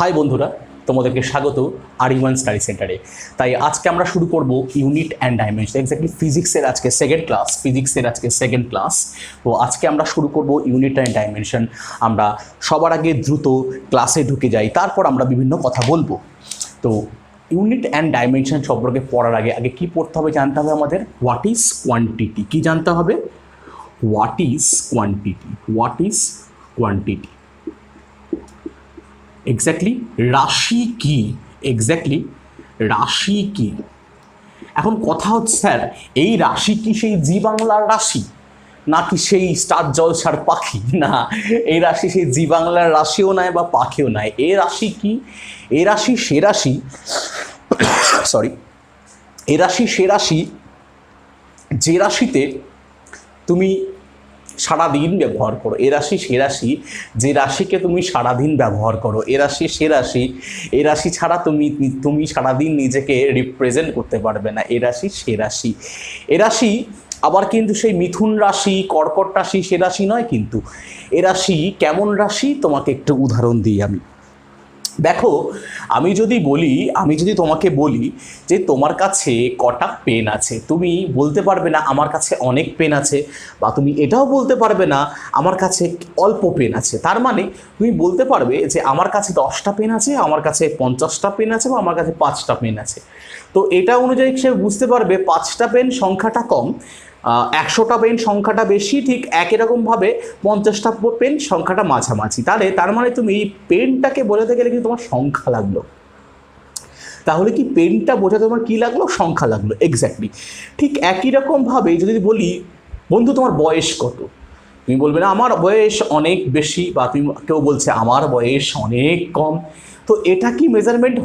High বন্ধুরা, তোমাদেরকে স্বাগত আর1 স্টাডি সেন্টারে। তাই আজকে আমরা শুরু করব ইউনিট অ্যান্ড ডাইমেনশন, এক্স্যাক্টলি ফিজিক্সের আজকে সেকেন্ড ক্লাস। তো আজকে আমরা শুরু করব ইউনিট অ্যান্ড ডাইমেনশন। আমরা সবার আগে দ্রুত ক্লাসে ঢুকে যাই, তারপর আমরা বিভিন্ন কথা বলবো। তো ইউনিট অ্যান্ড ডাইমেনশন সম্পর্কে পড়ার আগে কি পড়তে হবে জানতে হবে আমাদের হোয়াট ইজ কোয়ান্টিটি। কি জানতে হবে? হোয়াট ইজ কোয়ান্টিটি, এক্স্যাক্টলি রাশি কি। এখন কথা হচ্ছে স্যার, এই রাশি কি সেই জি বাংলার রাশি নাকি সেই স্টার জলসার পাখি? না, এই রাশি সেই জি বাংলার রাশিও নয় বা পাখিও নয়। এ রাশি কি? এ রাশি সে রাশি এ রাশি সে রাশি যে রাশিতে তুমি সারাদিন ব্যবহার করো। এ রাশি সে রাশি যে রাশিকে তুমি সারাদিন ব্যবহার করো। এ রাশি সে রাশি, এ রাশি ছাড়া তুমি সারাদিন নিজেকে রিপ্রেজেন্ট করতে পারবে না। এ রাশি সে রাশি। এ রাশি আবার কিন্তু সেই মিথুন রাশি, কর্কট রাশি সে রাশি নয় কিন্তু। এ রাশি কেমন রাশি তোমাকে একটু উদাহরণ দিই আমি। দেখো, আমি যদি তোমাকে বলি যে তোমার কাছে কটা পেন আছে, তুমি বলতে পারবে না আমার কাছে অনেক পেন আছে, বা তুমি এটাও বলতে পারবে না আমার কাছে অল্প পেন আছে। তার মানে তুমি বলতে পারবে যে আমার কাছে 10টা পেন আছে, আমার কাছে 50টা পেন আছে, বা আমার কাছে 5টা পেন আছে। তো এটা অনুযায়ী সে বুঝতে পারবে 5টা পেন সংখ্যাটা কম, 100টা পেন সংখ্যাটা বেশি, ঠিক একই রকমভাবে 50টা পেন সংখ্যাটা মাঝামাঝি। তার মানে তুমি এই পেনটাকে বোঝাতে গেলে কিন্তু তোমার সংখ্যা লাগলো। তাহলে কি পেনটা বোঝাতে তোমার কী লাগলো? সংখ্যা লাগলো। এক্স্যাক্টলি ঠিক একই রকমভাবে যদি বলি বন্ধু তোমার বয়স কত, তুমি বলবে না আমার বয়স অনেক বেশি, বা কেউ বলছে আমার বয়স অনেক কম। তো এটা কি মেজারমেন্ট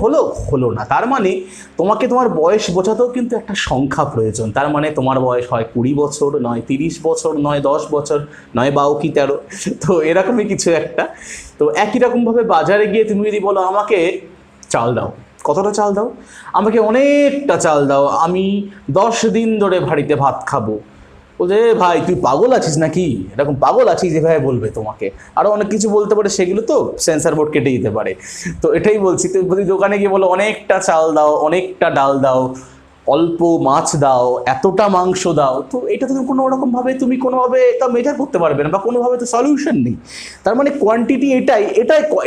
হলো না। তার মানে তোমাকে তোমার বয়স বোঝাতেও কিন্তু একটা সংখ্যা প্রয়োজন। তার মানে তোমার বয়স হয় 20 বছর, নয় 30 বছর, নয় 10 বছর, নয় 12 কি 13। তো এরকমই কিছু একটা। তো একই রকমভাবে বাজারে গিয়ে তুমি যদি বলো আমাকে চাল দাও, কতটা চাল দাও? আমাকে অনেকটা চাল দাও, আমি 10 দিন ধরে বাড়িতে ভাত খাবো। বলছে ভাই তুই পাগল আছিস নাকি? এরকম পাগল আছিস যেভাবে বলবে তোমাকে। আরও অনেক কিছু বলতে পারে, সেগুলো তো সেন্সার বোর্ড কেটে দিতে পারে। তো এটাই বলছি, তো যদি দোকানে গিয়ে বলো অনেকটা চাল দাও, অনেকটা ডাল দাও, অল্প মাছ দাও, এতটা মাংস দাও, তো এটা তুমি কোনোরকমভাবে এটা মেজার করতে পারবে না, বা কোনোভাবে তো সলিউশন নেই। তার মানে কোয়ান্টিটি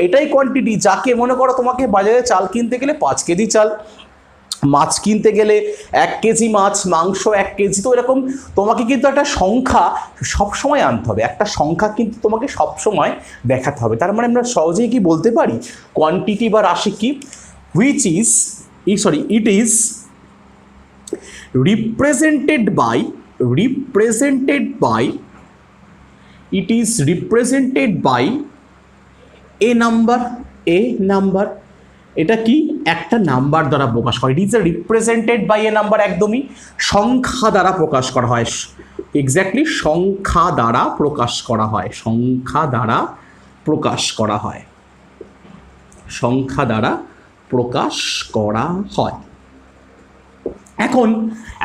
এটাই কোয়ান্টিটি, যাকে মনে করো তোমাকে বাজারে চাল কিনতে গেলে 5 কেজি চাল, মাছ কিনতে গেলে 1 কেজি মাছ, মাংস 1 কেজি। তো এরকম তোমাকে কিন্তু একটা সংখ্যা সবসময় আনতে হবে, একটা সংখ্যা কিন্তু তোমাকে সবসময় দেখাতে হবে। তার মানে আমরা সহজেই কি বলতে পারি কোয়ান্টিটি বা রাশি কি? It is represented by a number। এটা কি? একটা নাম্বার দ্বারা প্রকাশ করে। It is represented by a number, একদমই সংখ্যা দ্বারা প্রকাশ করা হয়। এক্স্যাক্টলি সংখ্যা দ্বারা প্রকাশ করা হয়।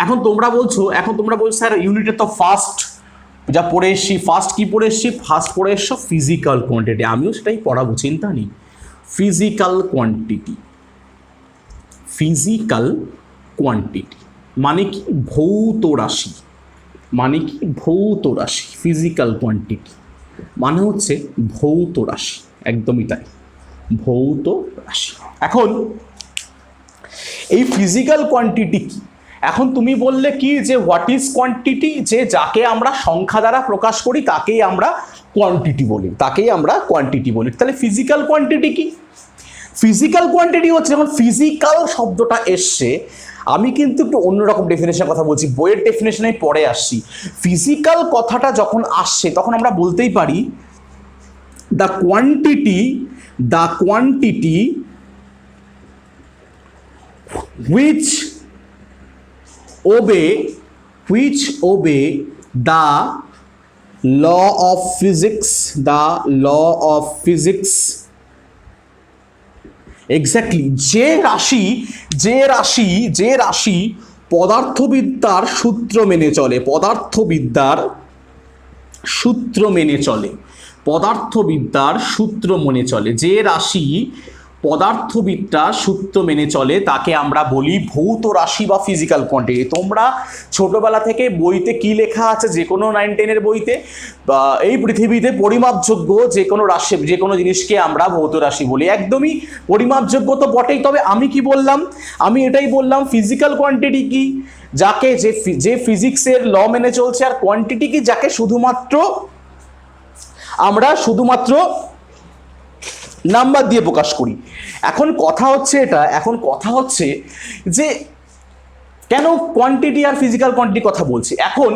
এখন তোমরা বলছো স্যার ইউনিটের তো ফার্স্ট যা পড়ে এসছি, ফার্স্ট পড়ে এসছো ফিজিক্যাল কোয়ান্টিটি। আমিও সেটাই পড়াবো, চিন্তা নেই। ফিজিক্যাল কোয়ান্টিটি মানে কি? ভৌত রাশি। ফিজিক্যাল কোয়ান্টিটি মানে হচ্ছে ভৌত রাশি, একদমই তাই, ভৌত রাশি। এখন এই ফিজিক্যাল কোয়ান্টিটি কি? এখন তুমি বললে কি যে হোয়াট ইজ কোয়ান্টিটি, যে যাকে আমরা সংখ্যা দ্বারা প্রকাশ করি তাকেই আমরা কোয়ান্টিটি বলি। তাহলে ফিজিক্যাল কোয়ান্টিটি কি? ফিজিক্যাল কোয়ান্টিটি হচ্ছে, যখন ফিজিক্যাল শব্দটা এসছে, আমি কিন্তু একটু অন্যরকম ডেফিনেশনের কথা বলছি, বইয়ের ডেফিনেশনে পরে আসছি। ফিজিক্যাল কথাটা যখন আসছে তখন আমরা বলতেই পারি the quantity which obey the law of physics। Exactly যে রাশি পদার্থবিদ্যার সূত্র মেনে চলে, পদার্থবিদ্যার সূত্র মেনে চলে, যে রাশি পদার্থবিদরা সূত্র মেনে চলে তাকে আমরা বলি ভৌত রাশি বা ফিজিক্যাল কোয়ান্টিটি। তোমরা ছোটবেলা থেকে বইতে কি লেখা আছে, যে কোনো 9-10 বইতে, এই পৃথিবীতে পরিমাপযোগ্য যে কোনো রাশি, যে কোনো জিনিসকে আমরা ভৌত রাশি বলি। একদমই পরিমাপযোগ্য তো বটেই। তবে আমি কি বললাম, আমি এটাই বললাম ফিজিক্যাল কোয়ান্টিটি কি, যাকে যে ফিজিক্সের ল মেনে চলছে, আর কোয়ান্টিটি কি, যাকে আমরা শুধুমাত্র নাম্বার দিয়ে প্রকাশ করি। এখন কথা হচ্ছে যে কেন কোয়ান্টিটি আর ফিজিক্যাল কোয়ান্টিটি কথা বলছি। এখন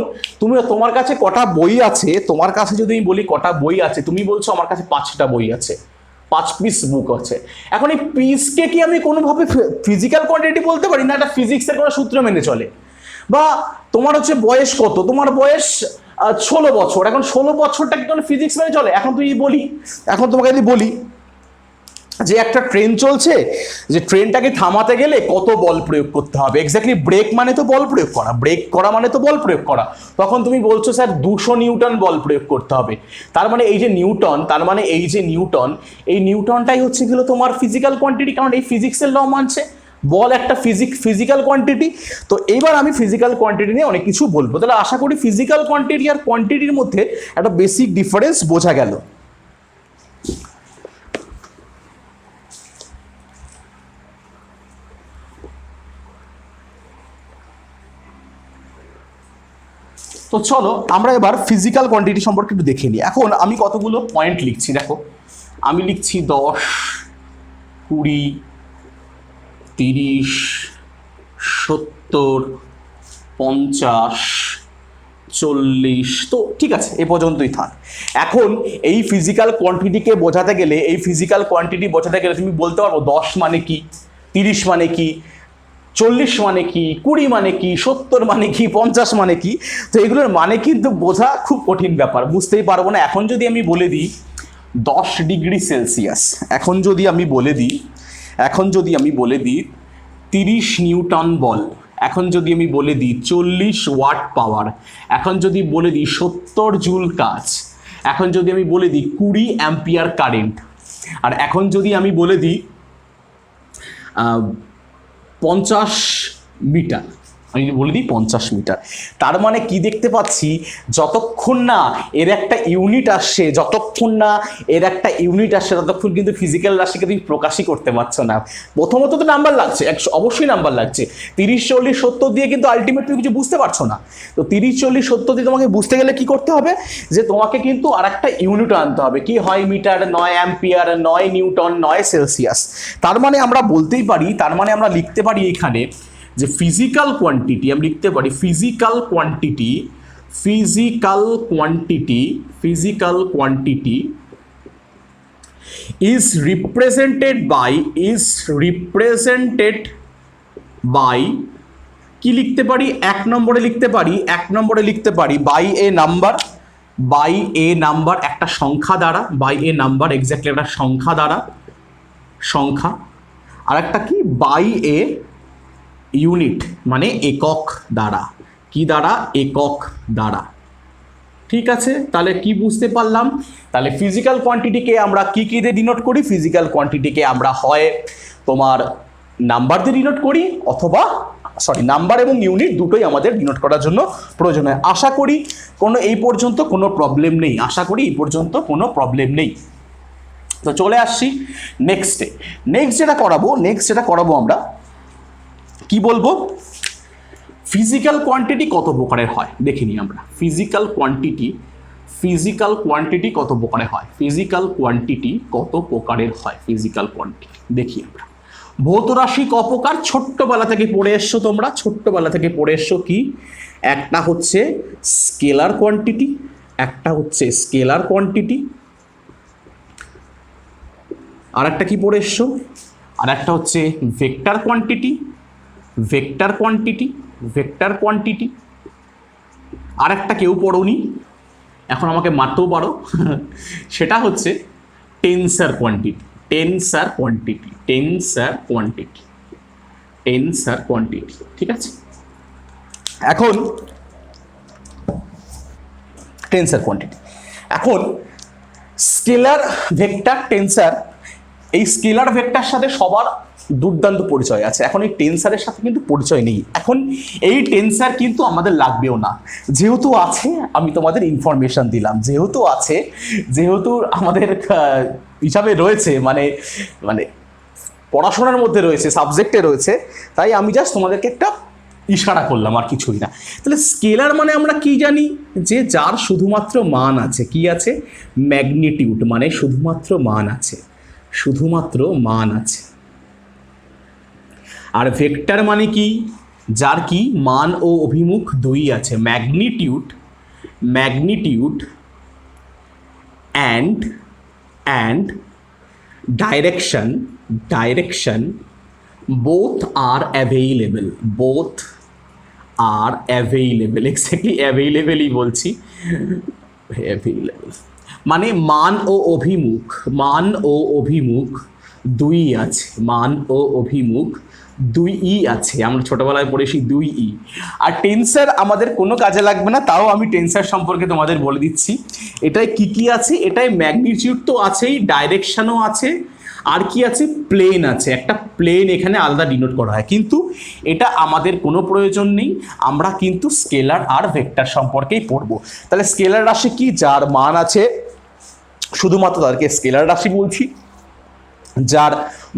তোমার কাছে কটা বই আছে, তোমার কাছে যদি আমি বলি কটা বই আছে, তুমি বলছো আমার কাছে 5টা বই আছে, 5 পিস বুক আছে। এখন এই পিসকে কি আমি কোনোভাবে ফিজিক্যাল কোয়ান্টিটি বলতে পারি না? এটা ফিজিক্সের কোনো সূত্র মেনে চলে। বা তোমার হচ্ছে বয়স কত, তোমার বয়স 16 বছর, এখন 16 বছরটা কি কোনো ফিজিক্স মেনে চলে? এখন তোমাকে যদি বলি যে একটা ট্রেন চলছে, যে ট্রেনটাকে থামাতে গেলে কত বল প্রয়োগ করতে হবে, এক্স্যাক্টলি ব্রেক মানে তো বল প্রয়োগ করা, ব্রেক করা মানে তো বল প্রয়োগ করা। তখন তুমি বলছো স্যার 200 নিউটন বল প্রয়োগ করতে হবে। তার মানে এই যে নিউটনটাই হচ্ছে গেল তোমার ফিজিক্যাল কোয়ান্টিটি, কারণ এই ফিজিক্সের ল মানছে। বল একটা ফিজিক্যাল কোয়ান্টিটি। তো এবার আমি ফিজিক্যাল কোয়ান্টিটি নিয়ে অনেক কিছু বলবো। তাহলে আশা করি ফিজিক্যাল কোয়ান্টিটি আর কোয়ান্টিটির মধ্যে একটা বেসিক ডিফারেন্স বোঝা গেল। তো চলো আমরা এবার ফিজিক্যাল কোয়ান্টিটি সম্পর্কে একটু দেখে নিই। এখন আমি কতগুলো পয়েন্ট লিখছি, দেখো আমি লিখছি 10, 20, 30, 70, 50, 40। তো ঠিক আছে, এ পর্যন্তই থাক। এখন এই ফিজিক্যাল কোয়ান্টিটিকে বোঝাতে গেলে, তুমি বলতে পারবো 10 মানে কি, 30 মানে কি, 40 মানে কি, 20 মানে কি, 70 মানে কি, 50 মানে কি। তো এগুলোর মানে কিন্তু বোঝা খুব কঠিন ব্যাপার, বুঝতেই পারবো না। এখন যদি আমি বলে দিই 10 ডিগ্রি সেলসিয়াস, এখন যদি আমি বলে দিই 30 নিউটন বল, এখন যদি আমি বলে দিই 40 ওয়াট পাওয়ার, এখন যদি বলে দিই 70 জুল কাজ, এখন যদি আমি বলে দিই 20 অ্যাম্পিয়ার কারেন্ট, আর এখন যদি আমি বলে দিই 50 মিটার, আমি যদি বলে দিই 50 মিটার, তার মানে কি দেখতে পাচ্ছি, যতক্ষণ না এর একটা ইউনিট আসছে, ততক্ষণ কিন্তু ফিজিক্যাল রাশিকে তুমি প্রকাশই করতে পারছো না। প্রথমত তো নাম্বার লাগছে, অবশ্যই নাম্বার লাগছে। 30, 40, 70 দিয়ে কিন্তু আলটিমেটলি কিছু বুঝতে পারছো না। তো 30, 40, 70 দিয়ে তোমাকে বুঝতে গেলে কি করতে হবে, যে তোমাকে কিন্তু আর একটা ইউনিট আনতে হবে। কি হয়? Metre, 9 ampere, 9 newton, 9 Celsius. তার মানে আমরা বলতেই পারি, আমরা লিখতে পারি এখানে যে ফিজিক্যাল কোয়ান্টিটি, আমি লিখতে পারি physical quantity is represented by কি লিখতে পারি? এক নম্বরে লিখতে পারি বাই এ নাম্বার, একটা সংখ্যা দ্বারা, এক্স্যাক্টলি একটা সংখ্যা। আর একটা কি? বাই এ ইউনিট, মানে একক দ্বারা। কি দ্বারা? একক দ্বারা। ঠিক আছে, তাহলে কি বুঝতে পারলাম? তাহলে ফিজিক্যাল কোয়ান্টিটিকে আমরা কি দিয়ে ডিনোট করি? ফিজিক্যাল কোয়ান্টিটিকে আমরা হয় তোমার নাম্বার দিয়ে ডিনোট করি, অথবা নাম্বার এবং ইউনিট দুটোই আমাদের ডিনোট করার জন্য প্রয়োজন হয়। আশা করি এই পর্যন্ত কোনো প্রবলেম নেই। তো চলে আসছি নেক্সট যেটা করাবো আমরা কি বলবো, ফিজিক্যাল কোয়ান্টিটি কত প্রকারের হয় দেখে নিই আমরা। ফিজিক্যাল কোয়ান্টিটি কত প্রকারের হয়, দেখি আমরা। ভৌত রাশি ক প্রকার? ছোট্টবেলা থেকে পড়ে এসছো কি? একটা হচ্ছে স্কেলার কোয়ান্টিটি, আর একটা কি পড়ে এসছো? আর একটা হচ্ছে ভেক্টর কোয়ান্টিটি, আর একটা কেউ পড়োনি, এখন আমাকে মারতেও পারো, সেটা হচ্ছে টেনসার কোয়ান্টিটি। ঠিক আছে, এখন টেনসার কোয়ান্টিটি, এখন স্কেলার, ভেক্টর, টেনসার, এই স্কেলার ভেক্টর সাথে সবার দুর্দান্ত পরিচয় আছে, এখন এই টেন্সারের সাথে কিন্তু পরিচয় নেই। এখন এই টেন্সার কিন্তু আমাদের লাগবেও না, যেহেতু আছে আমি তোমাদের ইনফরমেশন দিলাম, যেহেতু আছে, যেহেতু আমাদের হিসাবে রয়েছে, মানে মানে পড়াশোনার মধ্যে রয়েছে, সাবজেক্টে রয়েছে, তাই আমি জাস্ট তোমাদেরকে একটা ইশারা করলাম, আর কিছুই না। তাহলে স্কেলার মানে আমরা কি জানি, যে যার শুধুমাত্র মান আছে, কি আছে, ম্যাগনিটিউড, মানে শুধুমাত্র মান আছে, শুধুমাত্র মান আছে। আর ভেক্টর মানে কি, যার কি মান ও অভিমুখ দুই আছে, magnitude, magnitude and direction, direction both are available, both are available, exactly available ই বলছি, available মানে মান ও অভিমুখ, মান ও অভিমুখ দুই আছে, মান ও অভিমুখ দুই ই আছে, আমরা ছোটবেলায় পড়েছি দুই ই। আর টেন্সার আমাদের কোনো কাজে লাগবে না, তাও আমি টেন্সার সম্পর্কে তোমাদের বলে দিচ্ছি। এটাই কি কি আছে, এটাই ম্যাগনিটিউড তো আছেই, ডাইরেকশনও আছে, আর কি আছে, প্লেন আছে, একটা প্লেন এখানে আলাদা ডিনোট করা হয়, কিন্তু এটা আমাদের কোনো প্রয়োজন নেই, আমরা কিন্তু স্কেলার আর ভেক্টর সম্পর্কেই পড়বো। তাহলে স্কেলার রাশি কি, যার মান আছে শুধুমাত্র তাদেরকে স্কেলার রাশি বলছি, যার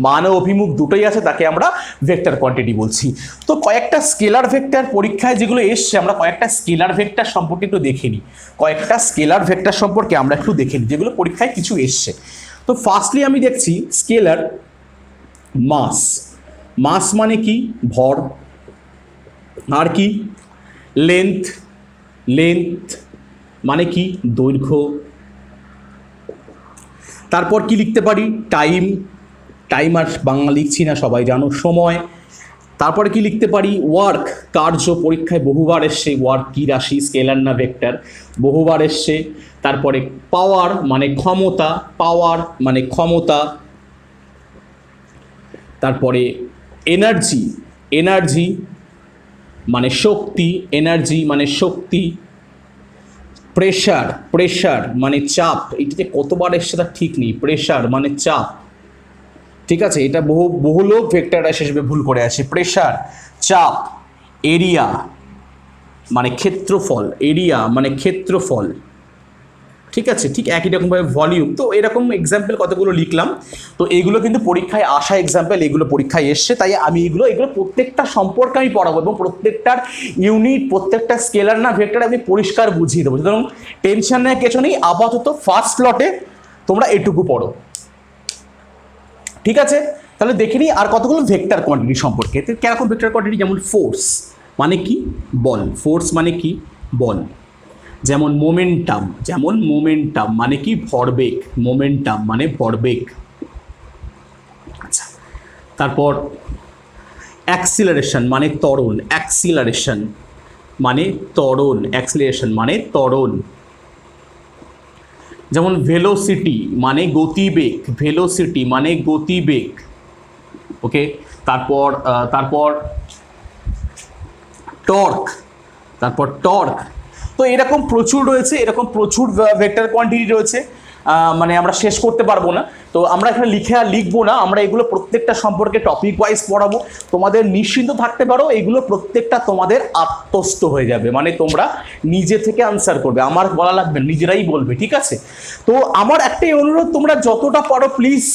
মান ও অভিমুখ দুটোই আছে তাকে আমরা ভেক্টর কোয়ান্টিটি বলছি। তো কয়েকটা স্কেলার ভেক্টর পরীক্ষায় যেগুলো এসছে, আমরা কয়েকটা স্কেলার ভেক্টর সম্পর্কে একটু দেখে নিই, কয়েকটা স্কেলার ভেক্টর সম্পর্কে আমরা একটু দেখে নিই যেগুলো পরীক্ষায় কিছু এসছে। তো ফার্স্টলি আমি দেখছি স্কেলার মাস, মাস মানে কি, ভর, আর কি লেন্থ, লেন্থ মানে কি দৈর্ঘ্য, তারপর কি লিখতে পারি, টাইম, টাইম আর বাংলা লিখছি না সবাই জানো, সময়। তারপরে কি লিখতে পারি, ওয়ার্ক, কার্য, পরীক্ষায় বহুবার এসছে, ওয়ার্ক কি রাশি, স্কেলার না ভেক্টর, বহুবার এসছে। তারপরে পাওয়ার মানে ক্ষমতা, পাওয়ার মানে ক্ষমতা। তারপরে এনার্জি, এনার্জি মানে শক্তি, এনার্জি মানে শক্তি। প্রেশার, প্রেশার মানে চাপ, এটাতে কতবার এসছে তার ঠিক নেই, প্রেশার মানে চাপ, ঠিক আছে, এটা বহু লোক ভেক্টর রাশি হিসেবে ভুল করে আসে, প্রেশার, চাপ। এরিয়া মানে ক্ষেত্রফল, এরিয়া মানে ক্ষেত্রফল, ঠিক আছে, ঠিক একই রকমভাবে ভলিউম। তো এরকম এক্সাম্পল কতগুলো লিখলাম, তো এগুলো কিন্তু পরীক্ষায় আসা এক্সাম্পল, এগুলো পরীক্ষায় এসছে, তাই আমি এগুলো প্রত্যেকটা সম্পর্কে আমি পড়াবো এবং প্রত্যেকটার ইউনিট, প্রত্যেকটা স্কেলার না ভেক্টর আমি পরিষ্কার বুঝিয়ে দেবো, সুতরাং টেনশন নেওয়ার কিছু নেই। আপাতত ফার্স্ট লটে তোমরা এটুকু পড়ো, ঠিক আছে। তাহলে দেখে নিই আর কতগুলো ভেক্টর কোয়ান্টিটি সম্পর্কে। কিরকম ভেক্টর কোয়ান্টিটি, যেমন ফোর্স মানে কি বল, ফোর্স মানে কি বল, যেমন মোমেন্টাম, যেমন মোমেন্টাম মানে কি ভরবেগ, মোমেন্টাম মানে ভরবেগ। আচ্ছা, তারপর অ্যাক্সিলারেশন মানে ত্বরণ, অ্যাক্সিলারেশন মানে ত্বরণ, অ্যাক্সিলারেশন মানে ত্বরণ। যেমন ভেলোসিটি মানে গতিবেগ, ভেলোসিটি মানে গতিবেগ, ওকে। তারপর টর্ক, তারপর টর্ক। তো এরকম প্রচুর রয়েছে, এরকম প্রচুর ভেক্টর কোয়ান্টিটি রয়েছে, মানে আমরা শেষ করতে পারবো না। তো আমরা এখানে লিখে আর লিখবো না, আমরা এগুলো প্রত্যেকটা সম্পর্কে টপিক ওয়াইজ পড়াবো। তোমাদের নিশ্চিন্ত থাকতে পারো, এগুলো প্রত্যেকটা তোমাদের আত্মস্থ হয়ে যাবে, মানে তোমরা নিজে থেকে আনসার করবে, আমার বলা লাগবে, নিজেরাই বলবে, ঠিক আছে। তো আমার একটাই অনুরোধ, তোমরা যতটা পারো প্লিজ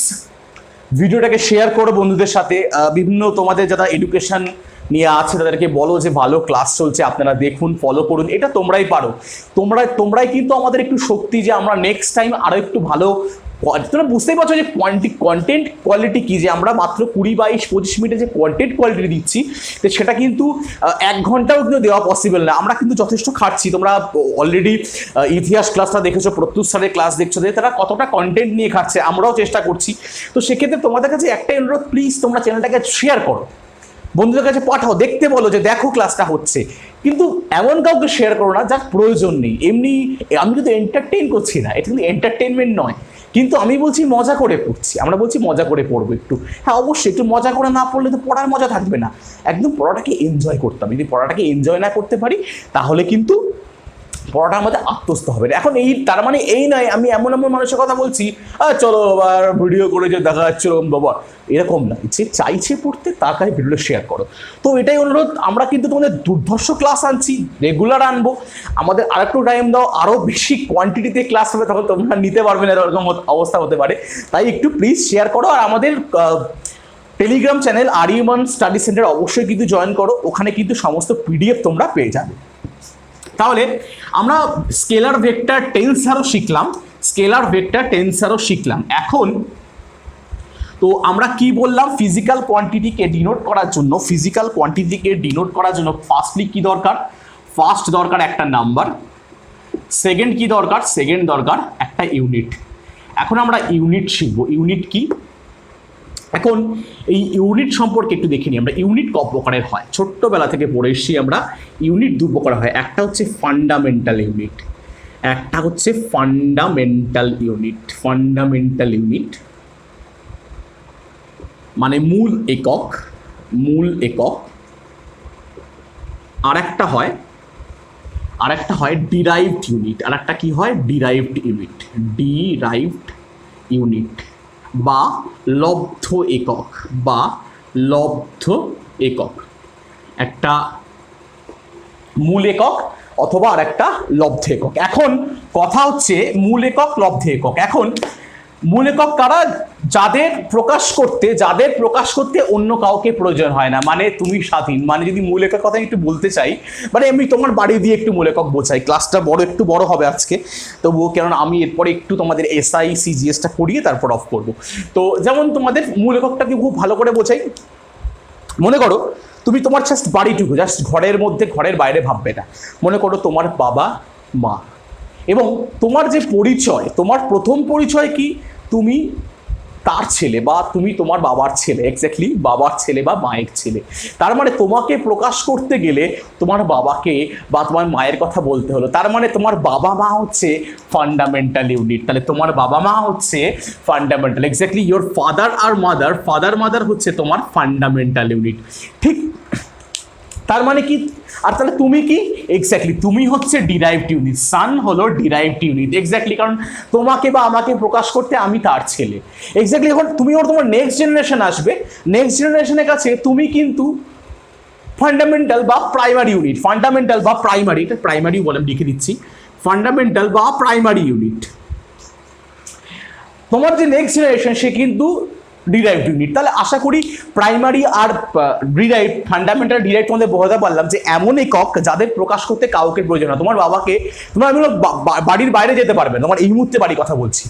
ভিডিওটাকে শেয়ার করো বন্ধুদের সাথে, বিভিন্ন তোমাদের যারা এডুকেশন নিয়ে আছে তাদেরকে বলো যে ভালো ক্লাস চলছে, আপনারা দেখুন, ফলো করুন, এটা তোমরাই পারো, তোমরাই কিন্তু আমাদের একটু শক্তি, যে আমরা নেক্সট টাইম আরও একটু ভালো। তোমরা বুঝতেই পারছো যে কন্টেন্ট কোয়ালিটি কি, যে আমরা মাত্র 20-22-25 মিনিটে যে কন্টেন্ট কোয়ালিটি দিচ্ছি, তো সেটা কিন্তু 1 ঘন্টাও কিন্তু দেওয়া পসিবল না, আমরা কিন্তু যথেষ্ট খাটছি। তোমরা অলরেডি ইতিহাস ক্লাসটা দেখেছো, প্রত্যুষ স্যারের ক্লাস দেখছো, যে তারা কতটা কন্টেন্ট নিয়ে খাটছে, আমরাও চেষ্টা করছি। তো সেক্ষেত্রে তোমাদের কাছে একটাই অনুরোধ, প্লিজ তোমরা চ্যানেলটাকে শেয়ার করো, বন্ধুদের কাছে পাঠাও, দেখতে বলো যে দেখো ক্লাসটা হচ্ছে, কিন্তু এমন কাউকে শেয়ার করো না যার প্রয়োজন নেই। এমনি আমি কিন্তু এন্টারটেইন করছি না, এটা কিন্তু এন্টারটেনমেন্ট নয়, কিন্তু আমি বলছি মজা করে পড়ছি, আমরা বলছি মজা করে পড়বো একটু, হ্যাঁ অবশ্যই একটু মজা করে না পড়লে তো পড়ার মজা থাকবে না, একদম পড়াটাকে এনজয় করতে হবে। যদি পড়াটাকে এনজয় না করতে পারি তাহলে কিন্তু পড়াটার মধ্যে আত্মস্থ হবে না। এখন এই তার মানে এই নয় আমি এমন এমন মানুষের কথা বলছি চলো আবার ভিডিও করে যে দেখা যাচ্ছে বাবা, এরকম না। যে চাইছে পড়তে তার কাছে ভিডিওটা শেয়ার করো। তো এটাই অনুরোধ, আমরা কিন্তু তোমাদের দুর্ধর্ষ ক্লাস আনছি, রেগুলার আনবো, আমাদের আরেকটু টাইম দাও, আরও বেশি কোয়ান্টিটিতে ক্লাস হবে, তখন তোমরা নিতে পারবে না, এরকম অবস্থা হতে পারে। তাই একটু প্লিজ শেয়ার করো। আর আমাদের টেলিগ্রাম চ্যানেল আরিয়ামান স্টাডি সেন্টার অবশ্যই কিন্তু জয়েন করো, ওখানে কিন্তু সমস্ত পিডিএফ তোমরা পেয়ে যাবে। তাহলে আমরা স্কেলার ভেক্টর টেন্সারও শিখলাম। এখন তো আমরা কি বললাম, ফিজিক্যাল কোয়ান্টিটিকে ডিনোট করার জন্য ফার্স্টলি কি দরকার, ফার্স্ট দরকার একটা নাম্বার, সেকেন্ড কি দরকার, দরকার একটা ইউনিট। এখন আমরা ইউনিট শিখবো। ইউনিট কি, এখন এই ইউনিট সম্পর্কে একটু দেখে নিই আমরা। ইউনিট ক প্রকারের হয়, ছোট্টবেলা থেকে পড়ে এসেছি আমরা। ইউনিট দু প্রকার হয়, একটা হচ্ছে ফান্ডামেন্টাল ইউনিট, মানে মূল একক। আর একটা হয় ডিরাইভড ইউনিট। আর একটা কি হয়, ডিরাইভড ইউনিট বা লব্ধ একক, একটা মূল একক অথবা আর একটা লব্ধ একক। এখন কথা হচ্ছে মূল একক, লব্ধ একক। এখন মূল একক কারা, যাদের প্রকাশ করতে অন্য কাউকে প্রয়োজন হয় না, মানে তুমি স্বাধীন। মানে যদি মূল একক কথা একটু বলতে চাই, মানে আমি তোমার বাড়ি দিয়ে একটু মূল একক বোঝাই। ক্লাসটা একটু বড় হবে আজকে, তবুও কেননা আমি এরপরে একটু তোমাদের SI CGSটা করিয়ে তারপর অফ করব। তো যেমন তোমাদের মূল এককটাকে খুব ভালো করে বোঝাই। মনে করো তুমি তোমার জাস্ট বাড়িটুকু, জাস্ট ঘরের মধ্যে, ঘরের বাইরে ভাববে না। মনে করো তোমার বাবা মা, এবং তোমার যে পরিচয়, তোমার প্রথম পরিচয় কি, তুমি তার ছেলে বা তুমি তোমার বাবার ছেলে, এক্স্যাক্টলি বাবার ছেলে বা মায়ের ছেলে। তার মানে তোমাকে প্রকাশ করতে গেলে তোমার বাবাকে বা তোমার মায়ের কথা বলতে হলো। তার মানে তোমার বাবা মা হচ্ছে ফান্ডামেন্টাল ইউনিট। তাহলে তোমার বাবা মা হচ্ছে ফান্ডামেন্টাল, এক্স্যাক্টলি ইয়োর ফাদার আর মাদার হচ্ছে তোমার ফান্ডামেন্টাল ইউনিট, ঠিক। তার মানে কি, আর তাহলে তুমি কি, এক্স্যাক্টলি তুমি হচ্ছে ডিরাইভড ইউনিট। সান হলো ডিরাইভড ইউনিট, এক্স্যাক্টলি, কারণ তোমাকে বা আমাকে প্রকাশ করতে আমি তার ছেলে, এক্স্যাক্টলি। এখন তুমি তোমার নেক্সট জেনারেশন আসবে, নেক্সট জেনারেশনের কাছে তুমি কিন্তু ফান্ডামেন্টাল বা প্রাইমারি ইউনিট, এটা প্রাইমারি বলে লিখে দিচ্ছি, ফান্ডামেন্টাল বা প্রাইমারি ইউনিট। তোমার যে নেক্সট জেনারেশন সে কিন্তু ডিরাইভড ইউনিট। তাহলে আশা করি প্রাইমারি আর ডিরাইভড, ফান্ডামেন্টাল ডিরাইভড তোমাদের বোঝাতে পারলাম যে এমন একক যাদের প্রকাশ করতে কাউকে প্রয়োজন না। তোমার বাবাকে তোমার বাড়ির বাইরে যেতে পারবে, তোমার এই মুহূর্তে বাড়ির কথা বলছি,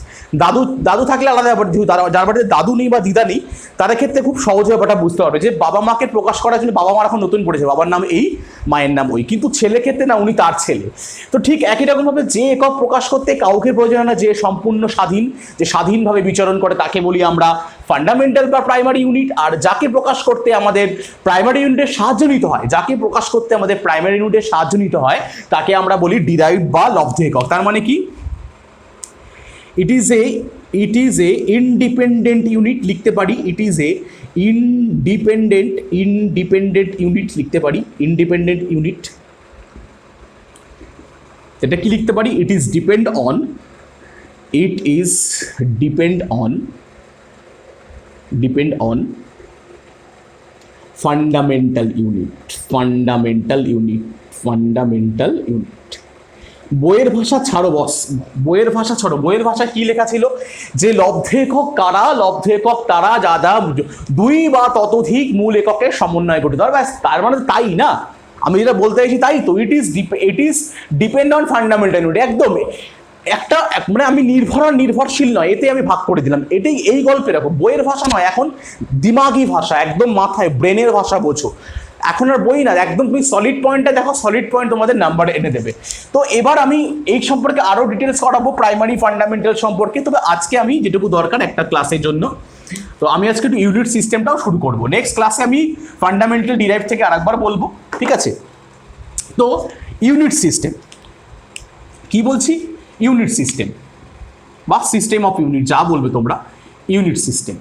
দাদু থাকলে আলাদা ব্যাপার, যার বাড়িতে দাদু নেই বা দিদা নেই তাদের ক্ষেত্রে খুব সহজে ব্যাপারটা বুঝতে পারবে যে বাবা মাকে প্রকাশ করার জন্য বাবা মা এখন নতুন পড়েছে, বাবার নাম এই, মায়ের নাম ওই, কিন্তু ছেলে ক্ষেত্রে না, উনি তার ছেলে। তো ঠিক একই রকমভাবে যে একক প্রকাশ করতে কাউকে প্রয়োজন না, যে সম্পূর্ণ স্বাধীন, যে স্বাধীনভাবে বিচরণ করে, তাকে বলি আমরা ফান্ডামেন্টাল বা প্রাইমারি ইউনিট। আর যাকে প্রকাশ করতে আমাদের প্রাইমারি ইউনিটের সাহায্য নিতে হয়, তাকে আমরা বলি ডিরাইভড বা লব্ধ একক। তার মানে কি, it is a independent unit লিখতে পারি, ইন্ডিপেন্ডেন্ট ইউনিট লিখতে পারি, ইন্ডিপেন্ডেন্ট ইউনিট। এটা কি লিখতে পারি, it is depend on fundamental unit. বইয়ের ভাষা ছাড়ো বস, বইয়ের ভাষা কি লেখা ছিল, যে লব্ধ একক কারা, তারা যারা দুই বা ততোধিক মূল এককের সমন্বয় গঠিত হয়। ব্যাস, তার মানে তাই না, আমি যেটা বলতে চাইছি তাই তো, it is depend on fundamental unit. একদম একটা, মানে আমি নির্ভরশীল নয়, এতে আমি ভাগ করে দিলাম। এটাই এই গল্পে রাখো, বইয়ের ভাষা নয়, এখন দিমাগি ভাষা, একদম মাথায় ব্রেনের ভাষা বোঝো। এখন আর বই না, একদম তুমি সলিড পয়েন্টটা দেখো, সলিড পয়েন্ট তোমাদের নাম্বার এনে দেবে। তো এবার আমি এই সম্পর্কে আরও ডিটেলস করাবো প্রাইমারি ফান্ডামেন্টাল সম্পর্কে। তবে আজকে আমি যেটুকু দরকার একটা ক্লাসের জন্য, তো আমি আজকে একটু ইউনিট সিস্টেমটাও শুরু করব। নেক্সট ক্লাসে আমি ফান্ডামেন্টাল ডিরাইভ থেকে আরেকবার বলবো, ঠিক আছে। তো ইউনিট সিস্টেম কি বলছি, ইউনিট সিস্টেম বা সিস্টেম অফ ইউনিট, যা বলবে তোমরা, ইউনিট সিস্টেম।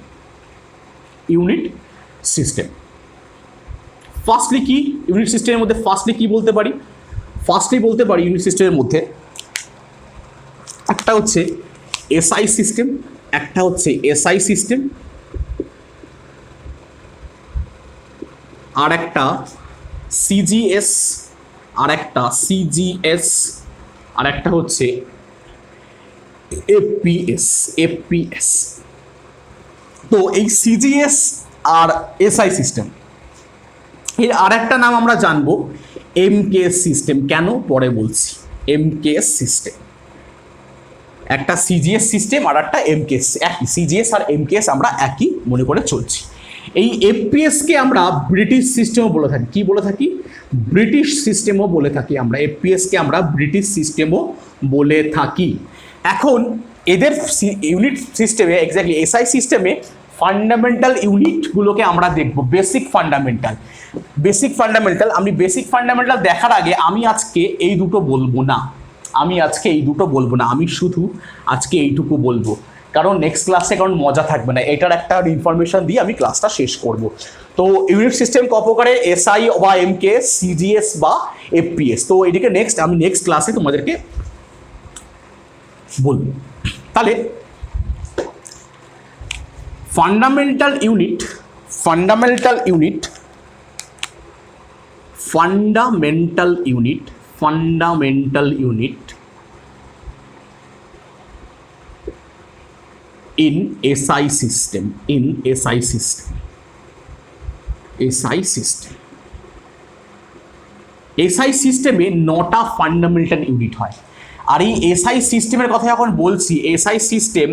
ফার্স্টলি কি, ইউনিট সিস্টেমের মধ্যে ফার্স্টলি কি বলতে পারি, ফার্স্টলি বলতে পারি ইউনিট সিস্টেমের মধ্যে একটা হচ্ছে এসআই সিস্টেম, একটা হচ্ছে এসআই সিস্টেম, আর একটা সিজিএস, আর একটা সিজিএস, আর একটা হচ্ছে এফপিএস। এফপিএস তো এই সিজিএস আর এসআই সিস্টেম এর আর একটা নাম আমরা জানবো এমকেএস সিস্টেম। কেন পরে বলছি। এমকেএস সিস্টেম, একটা সিজিএস সিস্টেম আর একটা এমকেএস, একই সিজিএস আর এমকেএস আমরা একই মনে করে চলছি। এই এফপিএসকে আমরা ব্রিটিশ সিস্টেমও বলে থাকি। কি বলে থাকি? ব্রিটিশ সিস্টেমও বলে থাকি আমরা। এফপিএসকে আমরা ব্রিটিশ সিস্টেমও বলে থাকি। এখন এদের ইউনিট সিস্টেমে, এক্স্যাক্টলি এসআই সিস্টেমে ফান্ডামেন্টাল ইউনিটগুলোকে আমরা দেখব। Basic fundamental, basic fundamental. আমি বেসিক ফান্ডামেন্টাল দেখার আগে আমি আজকে এই দুটো বলবো না, আমি শুধু আজকে এইটুকু বলবো, কারণ নেক্সট ক্লাসে কারণ মজা থাকবে না। এটার একটা ইনফরমেশন দিয়ে আমি ক্লাসটা শেষ করব। তো ইউনিট সিস্টেম ক প্রকারে? এসআই বা এমকেএস, সিজিএস বা এফপিএস। তো এদিকে আমি নেক্সট ক্লাসে তোমাদেরকে বলবো। তাহলে fundamental unit in SI system, SI সিস্টেমে 9টা ফান্ডামেন্টাল ইউনিট হয়। আর এই এসআই সিস্টেমের কথা যখন বলছি, এসআই সিস্টেম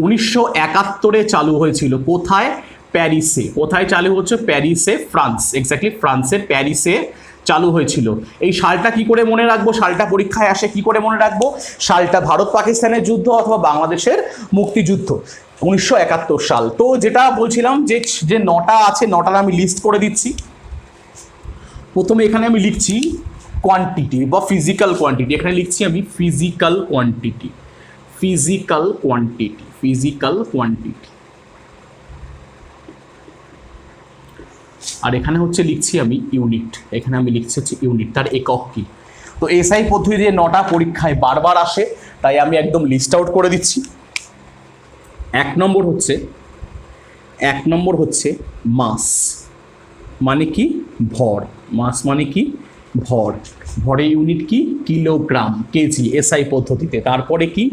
1971 চালু হয়েছিল। কোথায়? প্যারিসে। কোথায় চালু হচ্ছে? প্যারিসে, ফ্রান্স। এক্স্যাক্টলি ফ্রান্সের প্যারিসে চালু হয়েছিল। এই সালটা কি করে মনে রাখবো? সালটা পরীক্ষায় আসে, কি করে মনে রাখবো? সালটা ভারত পাকিস্তানের যুদ্ধ অথবা বাংলাদেশের মুক্তিযুদ্ধ, 1971 সাল। তো যেটা বলছিলাম যে 9টা আছে, 9টার আমি লিস্ট করে দিচ্ছি। প্রথমে এখানে আমি লিখছি কোয়ান্টিটি বা ফিজিক্যাল কোয়ান্টিটি। এখানে লিখছি আমি ফিজিক্যাল কোয়ান্টিটি। আর এখানে হচ্ছে লিখছি আমি ইউনিট। এখানে আমি লিখছি হচ্ছে ইউনিট, তার একক কি। তো এসআই পদ্ধতি 9টা পরীক্ষায় বারবার আসে, তাই আমি একদম লিস্ট আউট করে দিচ্ছি। এক নম্বর হচ্ছে মাস, মানে কি? ভর। মাস মানে কি? ভর। ভরের ইউনিট কি? কিলোগ্রাম, কেজি এসআই পদ্ধতিতে। তারপরে কি?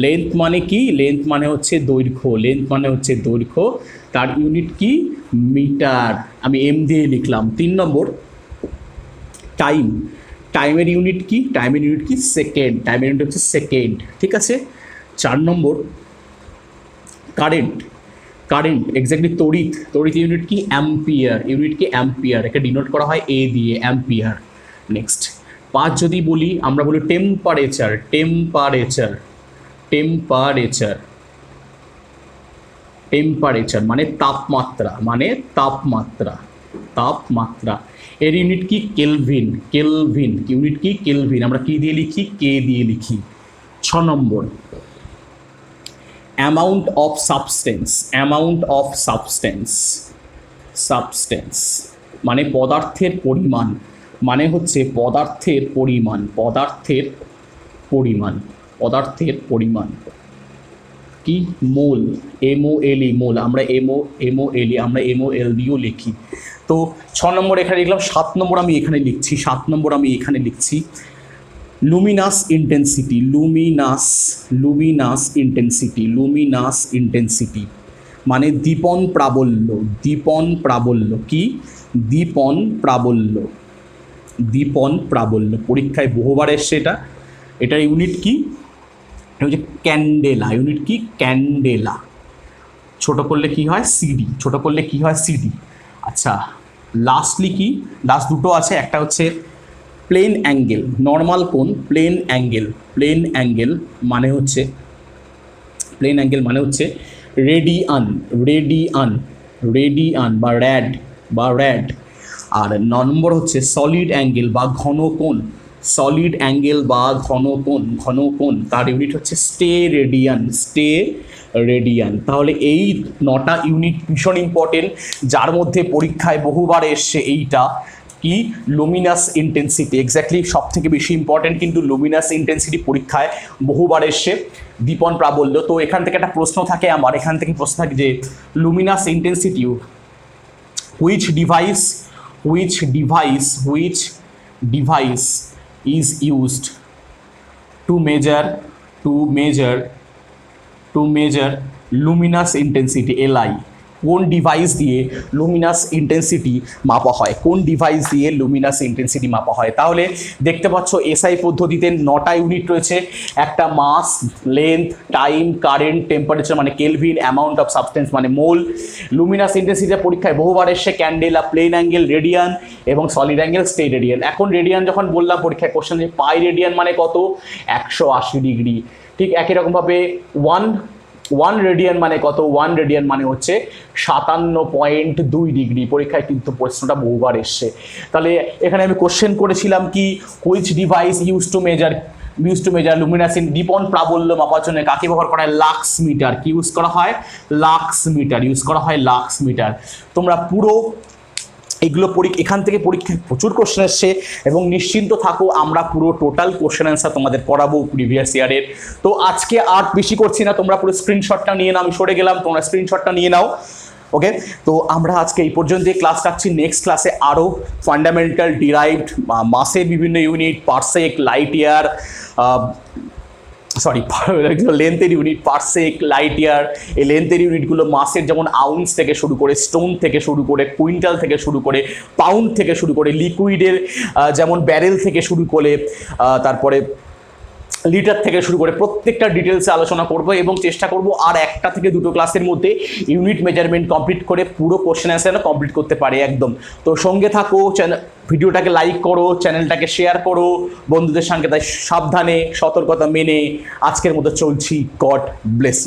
লেন্থ মানে কি? লেন্থ মানে হচ্ছে দৈর্ঘ্য। তার ইউনিট কি? মিটার। আমি এম দিয়ে লিখলাম। 3 নম্বর টাইমের ইউনিট কি? সেকেন্ড। টাইমের ইউনিট হচ্ছে সেকেন্ড, ঠিক আছে। 4 নম্বর কারেন্ট, এক্স্যাক্টলি তড়িৎ ইউনিট কি? অ্যাম্পিয়ার। একে ডিনোট করা হয় এ দিয়ে, অ্যাম্পিয়ার। নেক্সট 5 যদি বলি, আমরা বলি টেম্পারেচার মানে তাপমাত্রা। এর ইউনিট কি? কেলভিন। ইউনিট কি? কেলভিন। আমরা কি দিয়ে লিখি? কে দিয়ে লিখি। 6 নম্বর অ্যামাউন্ট অফ সাবস্টেন্স মানে পদার্থের পরিমাণ, মানে হচ্ছে পদার্থের পরিমাণ কি? মোল, MOLE, মোল। আমরা MOL দিয়েও লিখি। তো 6 নম্বর এখানে লিখলাম। 7 নম্বর আমি এখানে লিখছি লুমিনাস ইন্টেন্সিটি মানে দীপন প্রাবল্য কি? দীপন প্রাবল্য। পরীক্ষায় বহুবার এসছে এটা। এটার ইউনিট কি? এটা হচ্ছে ক্যান্ডেলা। ইউনিট কি? ক্যান্ডেলা। ছোট করলে কি হয়? সিডি। আচ্ছা, লাস্টলি কি? লাস্ট দুটো আছে। একটা হচ্ছে প্লেন অ্যাঙ্গেল, নর্মাল কোণ। প্লেন অ্যাঙ্গেল মানে হচ্ছে রেডিয়ান বা র্যাড। আর 9 নম্বর হচ্ছে সলিড অ্যাঙ্গেল বা ঘন কোণ। তার ইউনিট হচ্ছে স্টে রেডিয়ান। তাহলে এই 9টা ইউনিট ভীষণ ইম্পর্টেন্ট, যার মধ্যে পরীক্ষায় বহুবার এসছে এইটা কি লুমিনাস ইন্টেন্সিটি, এক্স্যাক্টলি সব থেকে বেশি ইম্পর্টেন্ট কিন্তু লুমিনাস ইন্টেন্সিটি পরীক্ষায় বহুবার এসছে দীপন প্রাবল্য। তো এখান থেকে একটা প্রশ্ন থাকে আমার, এখান থেকে প্রশ্ন থাকে যে Luminous intensity which device is used to measure luminous intensity LI, কোন ডিভাইস দিয়ে লুমিনাস ইন্টেন্সিটি মাপা হয়, কোন ডিভাইস দিয়ে লুমিনাস ইন্টেন্সিটি মাপা হয়। তাহলে দেখতে পাচ্ছ এসআই পদ্ধতিতে 9টা ইউনিট রয়েছে, একটা মাস, লেন্থ, টাইম, কারেন্ট, টেম্পারেচার মানে কেলভিন, অ্যামাউন্ট অফ সাবস্টেন্স মানে মোল। লুমিনাস ইন্টেন্সিটির পরীক্ষায় বহুবার এসে ক্যান্ডেলা, প্লেন অ্যাঙ্গেল, রেডিয়ান এবং সলিড অ্যাঙ্গেল, স্টেট রেডিয়ান। এখন রেডিয়ান যখন বললাম পরীক্ষায় কোশ্চেন যে পাই রেডিয়ান মানে কত, 180 ডিগ্রি। ঠিক একই রকমভাবে ওয়ান রেডিয়ান মানে কত, 1 রেডিয়ান মানে হচ্ছে 57.2 ডিগ্রি। পরীক্ষায় কিন্তু প্রশ্নটা বহুবার এসছে। তাহলে এখানে আমি কোশ্চেন করেছিলাম কি which device use to measure luminous in দীপন প্রাবল্য মাপার জন্য কাকে ব্যবহার করা হয়, লাক্স মিটার। কি ইউজ করা হয়, লাক্স মিটার। তোমরা পুরো এগুলো এখান থেকে পরীক্ষায় প্রচুর কোশ্চেন এসছে এবং নিশ্চিন্ত থাকো আমরা পুরো টোটাল কোশ্চেন অ্যান্সার তোমাদের করাবো প্রিভিয়াস ইয়ারের। তো আজকে আর বেশি করছি না, তোমরা পুরো স্ক্রিনশটটা নিয়ে নাও, আমি সরে গেলাম, তোমরা স্ক্রিনশটটা নিয়ে নাও। ওকে, তো আমরা আজকে এই পর্যন্ত ক্লাস রাখছি। নেক্সট ক্লাসে আরও ফান্ডামেন্টাল ডিরাইভড মাসের বিভিন্ন ইউনিট, পারসেক, লাইট ইয়ার, লেন্থের ইউনিট, পারসেক, লাইট ইয়ার, এই লেন্থের ইউনিটগুলো মাসের যেমন আউন্স থেকে শুরু করে, স্টোন থেকে শুরু করে, কুইন্টাল থেকে শুরু করে, পাউন্ড থেকে শুরু করে, লিকুইডের যেমন ব্যারেল থেকে শুরু করে, তারপরে লিটার থেকে শুরু করে প্রত্যেকটা ডিটেলসে আলোচনা করব এবং চেষ্টা করব আর 1টা থেকে 2টো ক্লাসের মধ্যে ইউনিট মেজারমেন্ট কমপ্লিট করে পুরো কোশ্চেন অ্যান্সার কমপ্লিট করতে পারে একদম। তো সঙ্গে থাকো, ভিডিওটাকে লাইক করো, চ্যানেলটাকে শেয়ার করো বন্ধুদের সঙ্গে। তাই সাবধানে, সতর্কতা মেনে আজকের মতো চলছি। God bless you.